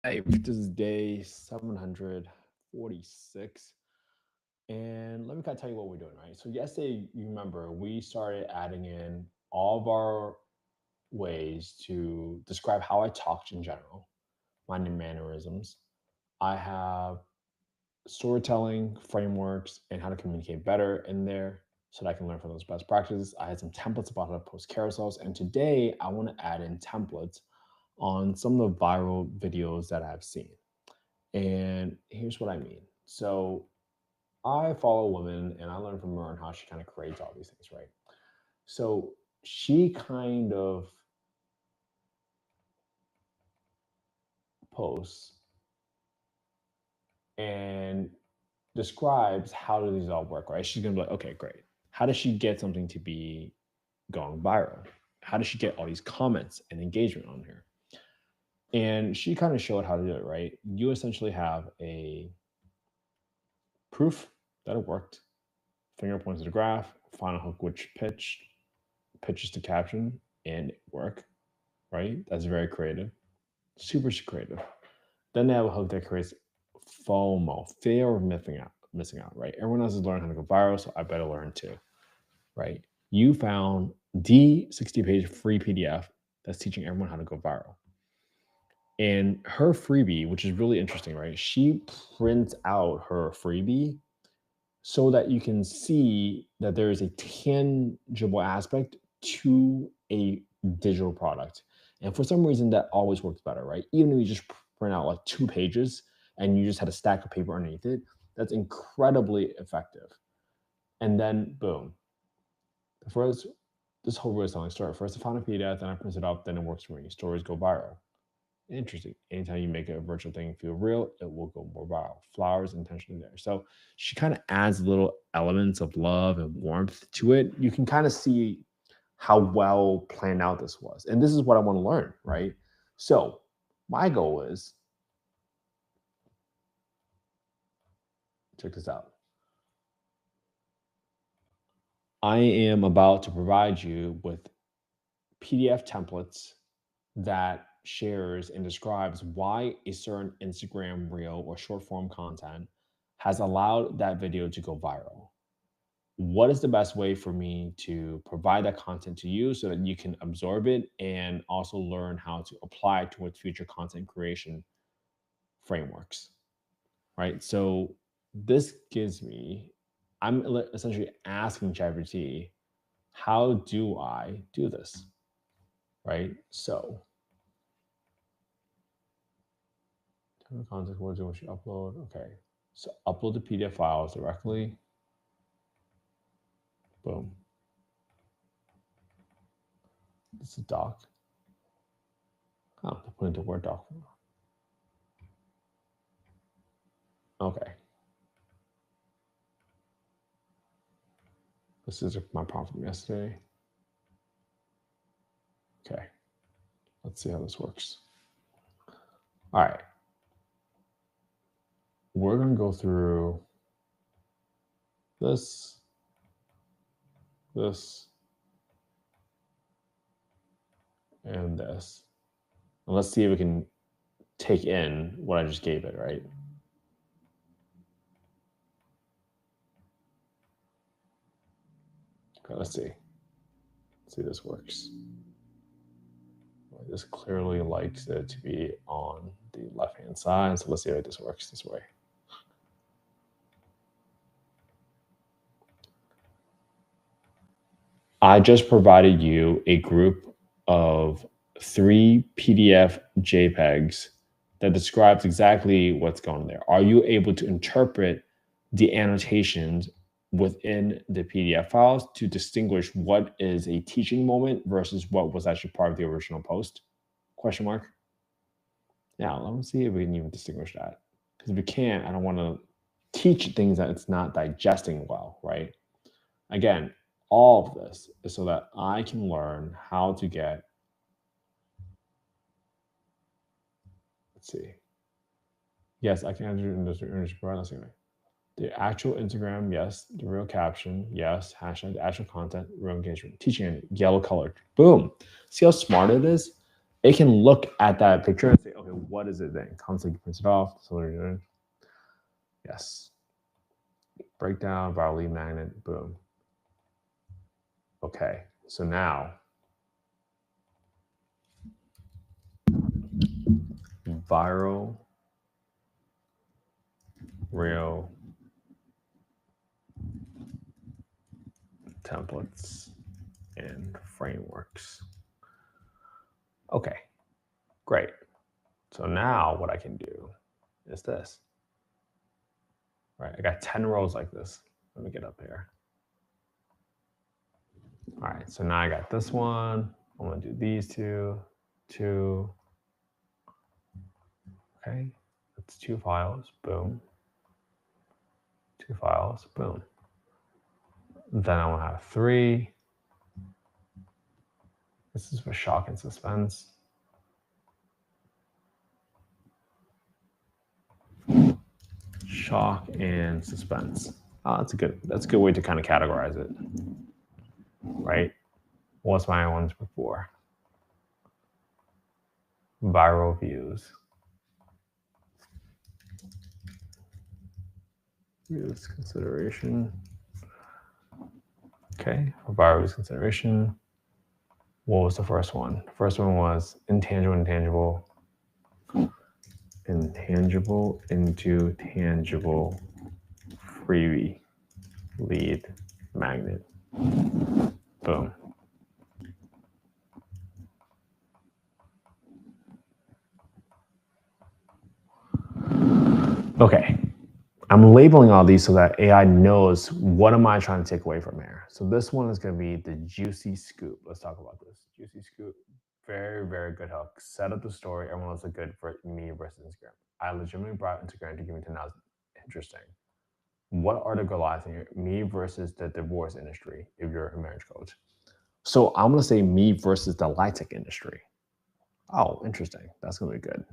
Hey, this is day 746. And let me kind of tell you what we're doing, right? So, yesterday, you remember, we started adding in all of our ways to describe how I talked in general, my mannerisms. I have storytelling frameworks and how to communicate better in there so that I can learn from those best practices. I had some templates about how to post carousels. And today, I want to add in templates on some of the viral videos that I've seen. And here's what I mean. So I follow a woman and I learn from her on how she kind of creates all these things, right? So she kind of posts and describes how do these all work, right? She's gonna be like, okay, great. How does she get something to be going viral? How does she get all these comments and engagement on here? And she kind of showed how to do it, right? You essentially have a proof that it worked, finger points to the graph, final hook which pitches to caption and work, right? That's very creative, super creative. Then they have a hook that creates FOMO, fear of missing out, right? Everyone else is learning how to go viral, so I better learn too, right? You found the 60-page free PDF that's teaching everyone how to go viral. And her freebie, which is really interesting, right? She prints out her freebie so that you can see that there is a tangible aspect to a digital product. And for some reason, that always works better, right? Even if you just print out like 2 pages and you just had a stack of paper underneath it, that's incredibly effective. And then, boom. First, this whole really telling story. First, I found a PDF, then I print it up, then it works for me. Stories go viral. Interesting. Anytime you make a virtual thing feel real, it will go more viral. Flowers intentionally there. So she kind of adds little elements of love and warmth to it. You can kind of see how well planned out this was. And this is what I want to learn, right? So my goal is check this out. I am about to provide you with PDF templates that shares and describes why a certain Instagram reel or short form content has allowed that video to go viral. What is the best way for me to provide that content to you so that you can absorb it and also learn how to apply it towards future content creation frameworks, right? So this gives me, essentially asking ChatGPT, how do I do this, right? So content words in which you upload. Okay. So upload the PDF files directly. Boom. This is doc. Oh, they put into Word doc. Okay. This is my prompt from yesterday. Okay. Let's see how this works. All right. We're going to go through this, and this. And let's see if we can take in what I just gave it, right? Okay, let's see. Let's see if this works. This clearly likes it to be on the left-hand side. So let's see if this works this way. I just provided you a group of 3 PDF JPEGs that describes exactly what's going on there. Are you able to interpret the annotations within the PDF files to distinguish what is a teaching moment versus what was actually part of the original post? Question mark. Now, let me see if we can even distinguish that. Because if we can't, I don't want to teach things that it's not digesting well, right? Again, all of this is so that I can learn how to get, let's see. Yes, I can enter industry energy provider. Let's see. The actual Instagram, yes. The real caption, yes. Hashtag the actual content, real engagement. Teaching in yellow colored. Boom. See how smart it is? it can look at that picture and say, okay, what is it then? Constantly prints it off. So what are you doing? Yes. Breakdown, viral lead magnet, boom. Okay, so now viral real templates and frameworks. Okay, great. So now what I can do is this. Right, I got 10 rows like this. Let me get up here. All right, so now I got this one. I'm gonna do these two. Okay, that's 2 files, boom. 2 files, boom. Then I wanna have 3. This is for shock and suspense. Shock and suspense. Oh, that's a good way to kind of categorize it, right? What's my ones before? Viral views. Views consideration. Okay, for viral views consideration. What was the first one? The first one was intangible into tangible freebie lead magnet. Boom. Okay, I'm labeling all these so that AI knows what am I trying to take away from here. So this one is going to be the juicy scoop. Let's talk about this. Juicy scoop. Very, very good hook. Set up the story. Everyone else is good for me versus Instagram. I legitimately brought Instagram to give me 10,000. Interesting. What are the Goliaths here? Me versus the divorce industry if you're a marriage coach. So I'm going to say me versus the light tech industry. Oh, interesting. That's going to be good.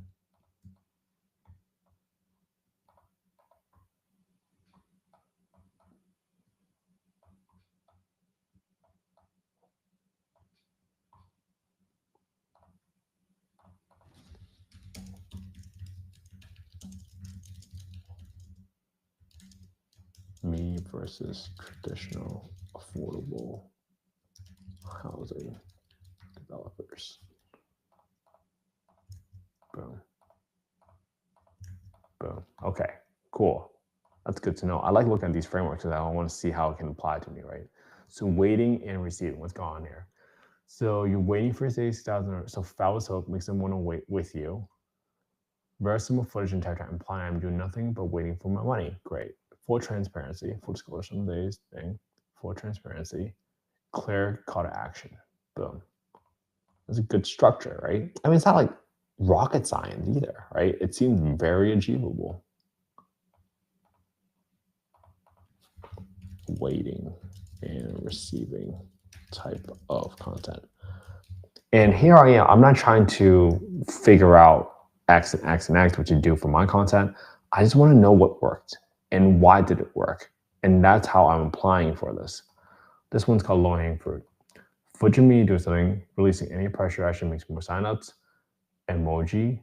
Me versus traditional affordable housing developers. Boom. Boom. Okay, cool. That's good to know. I like looking at these frameworks because I want to see how it can apply to me, right? So waiting and receiving, what's going on here? So you're waiting for 60,000. So Fabulous Hope makes them want to wait with you. Very simple footage and tech implying I'm doing nothing but waiting for my money. Great. Full transparency, full disclosure, some days thing, full transparency, clear call to action. Boom. That's a good structure, right? I mean, it's not like rocket science either, right? It seems very achievable. Waiting and receiving type of content. And here I am. I'm not trying to figure out X and X and X, which you do for my content. I just want to know what worked and why did it work. And that's how I'm applying for this. This one's called low hanging fruit. Fudging me do something, releasing any pressure action makes more signups, emoji,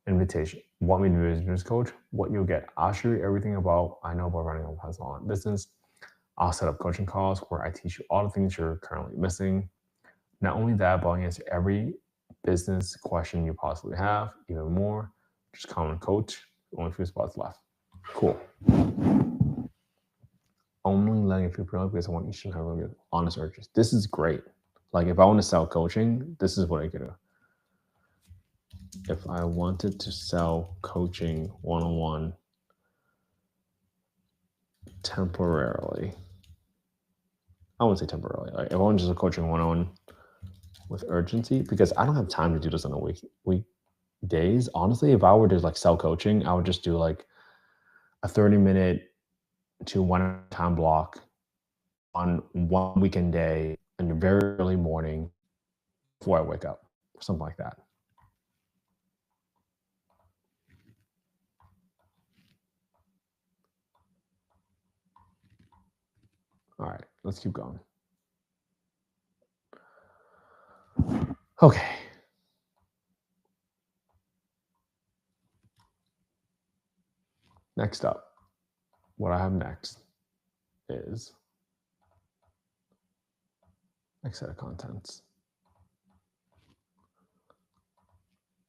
invitation. Want me to be a business coach? What you'll get. I'll show you everything about I know about running a personal business. I'll set up coaching calls where I teach you all the things you're currently missing. Not only that, but I'll answer every business question you possibly have, even more. Just call and coach. Only few spots left. Cool. Only letting a few people know because I want each and every one of your honest urges. This is great. Like if I want to sell coaching, this is what I could do. If I wanted to sell coaching one-on-one temporarily, I wouldn't say temporarily. Like if I wanted to sell coaching one-on-one with urgency, because I don't have time to do this on a weekdays. Honestly, if I were to like sell coaching, I would just do like a 30-minute to 1 hour time block on one weekend day in the very early morning before I wake up, or something like that. All right, let's keep going. Okay. Next up, what I have next is next set of contents.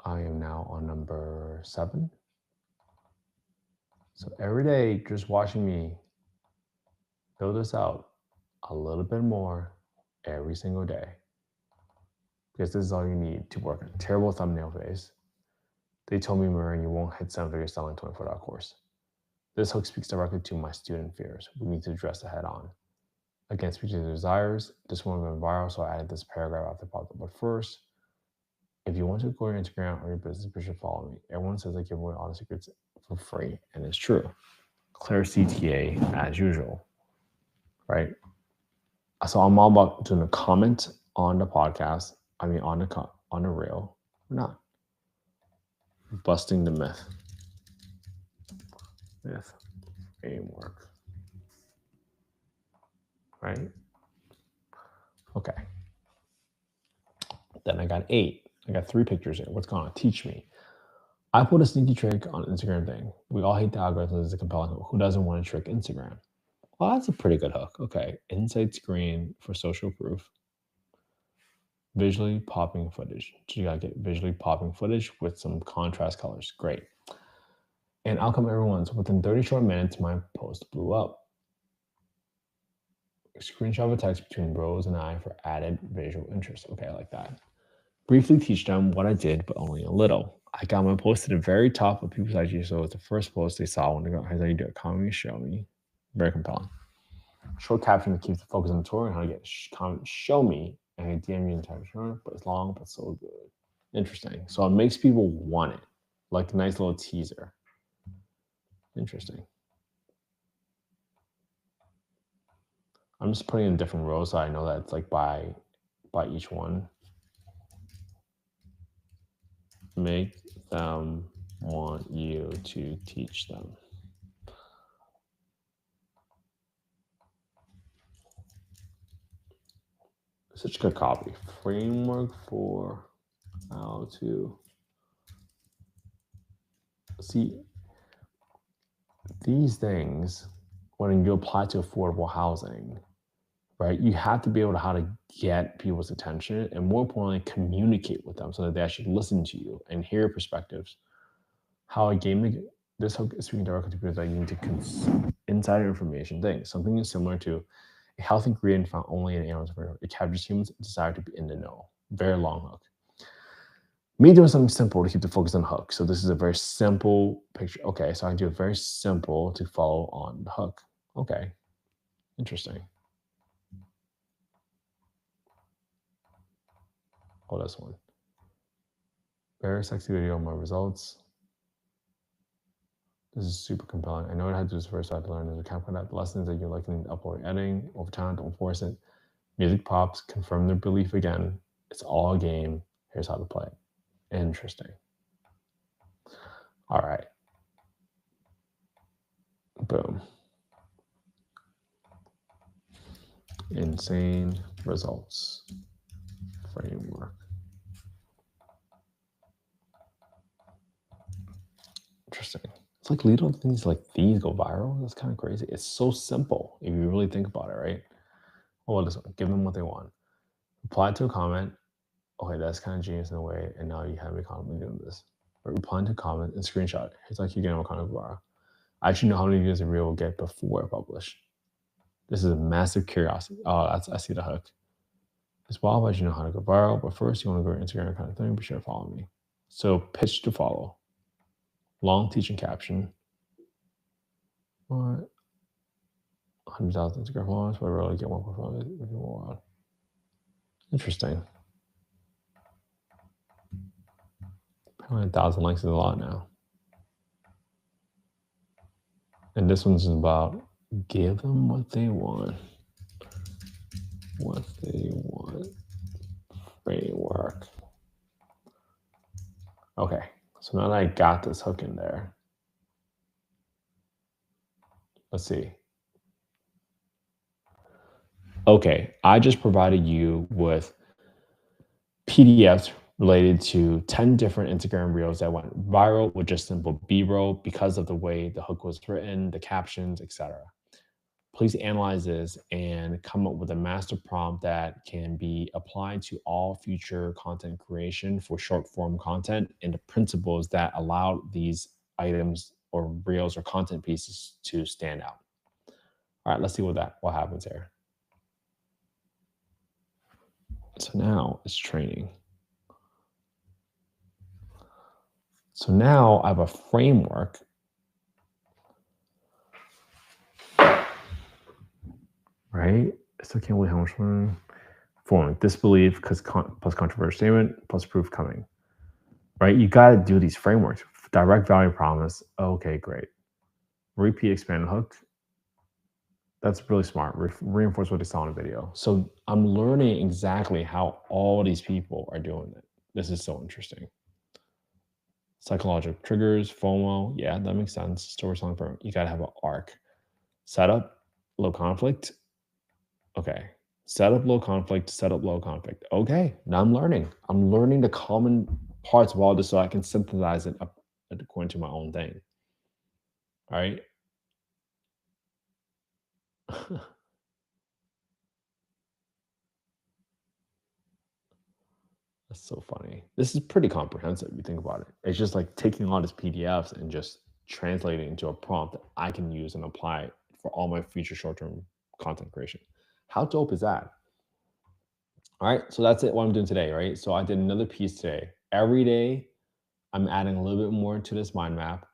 I am now on number 7. So every day, just watching me build this out a little bit more every single day. Because this is all you need to work on. Terrible thumbnail phase. They told me, Marin, you won't hit 7 figures selling 24-hour course. This hook speaks directly to my student fears. We need to address it head on. Again, speak to their desires. This one went viral, so I added this paragraph after popped up. But first, if you want to grow your Instagram or your business, you should follow me. Everyone says I give away all the secrets for free, and it's true. Claire CTA as usual, right? So I'm all about doing a comment on the podcast. I mean, on the reel. We're not busting the myth framework, right? Okay. Then I got 8. I got 3 pictures here. What's going on? Teach me. I put a sneaky trick on Instagram thing. We all hate the algorithms. It's a compelling hook. Who doesn't want to trick Instagram? Well, that's a pretty good hook. Okay. Inside screen for social proof. Visually popping footage. So you got to get visually popping footage with some contrast colors. Great. And outcome everyone. So within 30 short minutes, my post blew up. A screenshot of a text between Rose and I for added visual interest. Okay, I like that. Briefly teach them what I did, but only a little. I got my post to the very top of people's IG, so it's the first post they saw when they go, here's how you do it. Comment, show me. Very compelling. Short caption that keeps the focus on the tour and how to get comment, show me, and I DM you in time short, but it's long, but so good. Interesting. So it makes people want it, like a nice little teaser. Interesting. I'm just putting in different rows so I know that it's like by each one. Make them want you to teach them. Such good copy. Framework for how to see these things when you apply to affordable housing, right? You have to be able to how to get people's attention and more importantly, communicate with them so that they actually listen to you and hear your perspectives. How a game, this hook is speaking directly to people that you need to consume insider information things. Something is similar to a health ingredient found only in animals. It captures humans' desire to be in the know. Very long hook. Me doing something simple to keep the focus on the hook. So this is a very simple picture. Okay, so I do a very simple to follow on the hook. Okay, interesting. Oh, this one. Very sexy video of my results. This is super compelling. I know I had to do this first, so I had to learn as a CapCut app. Lessons that you're liking to upload editing over time, don't force it. Music pops, confirm their belief again. It's all a game. Here's how to play it. Interesting. All right. Boom. Insane results framework. Interesting. It's like little things like these go viral. That's kind of crazy. It's so simple if you really think about it, right? Well, this one, give them what they want. Reply to a comment. Okay, that's kind of genius in a way. And now you have me comment doing this. But replying to a comment and screenshot. It's like you get what kind of viral. I actually know how many views a reel will get before I publish. This is a massive curiosity. Oh, I see the hook. It's wild, but you know how to go viral. But first, you want to go to Instagram kind of thing. Be sure to follow me. So pitch to follow. Long teaching caption. What? 100,000 Instagram followers, but I rarely get 1.5. Interesting. Apparently 1,000 likes is a lot now. And this one's about give them what they want. What they want. Framework. Okay, so now that I got this hook in there, let's see. Okay, I just provided you with PDFs related to 10 different Instagram reels that went viral with just simple B-roll because of the way the hook was written, the captions, etc. Please analyze this and come up with a master prompt that can be applied to all future content creation for short form content and the principles that allow these items or reels or content pieces to stand out. All right, let's see what happens here. So now it's training. So now I have a framework, right? I still can't believe how much fun. Forming disbelief because plus controversial statement plus proof coming, right? You got to do these frameworks. Direct value promise. Okay, great. Repeat expand hook. That's really smart. Reinforce what they saw in a video. So I'm learning exactly how all these people are doing it. This is so interesting. Psychological triggers, FOMO. Yeah, that makes sense. Storytelling program. You got to have an arc. Setup, low conflict. Okay. Setup, low conflict, setup, low conflict. Okay. Now I'm learning. I'm learning the common parts of all this so I can synthesize it up according to my own thing. All right. That's so funny. This is pretty comprehensive. If you think about it. It's just like taking all these PDFs and just translating into a prompt that I can use and apply for all my future short-term content creation. How dope is that? All right. So that's it. What I'm doing today. Right. So I did another piece today. Every day, I'm adding a little bit more to this mind map,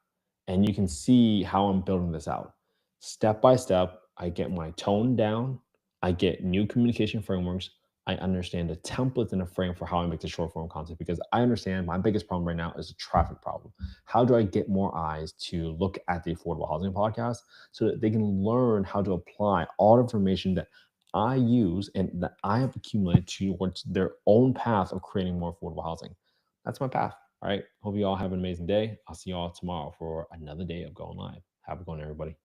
and you can see how I'm building this out. Step by step, I get my tone down, I get new communication frameworks, I understand the templates and the frame for how I make the short form content because I understand my biggest problem right now is a traffic problem. How do I get more eyes to look at the affordable housing podcast so that they can learn how to apply all the information that I use and that I have accumulated towards their own path of creating more affordable housing? That's my path. All right. Hope you all have an amazing day. I'll see you all tomorrow for another day of going live. Have a good one, everybody.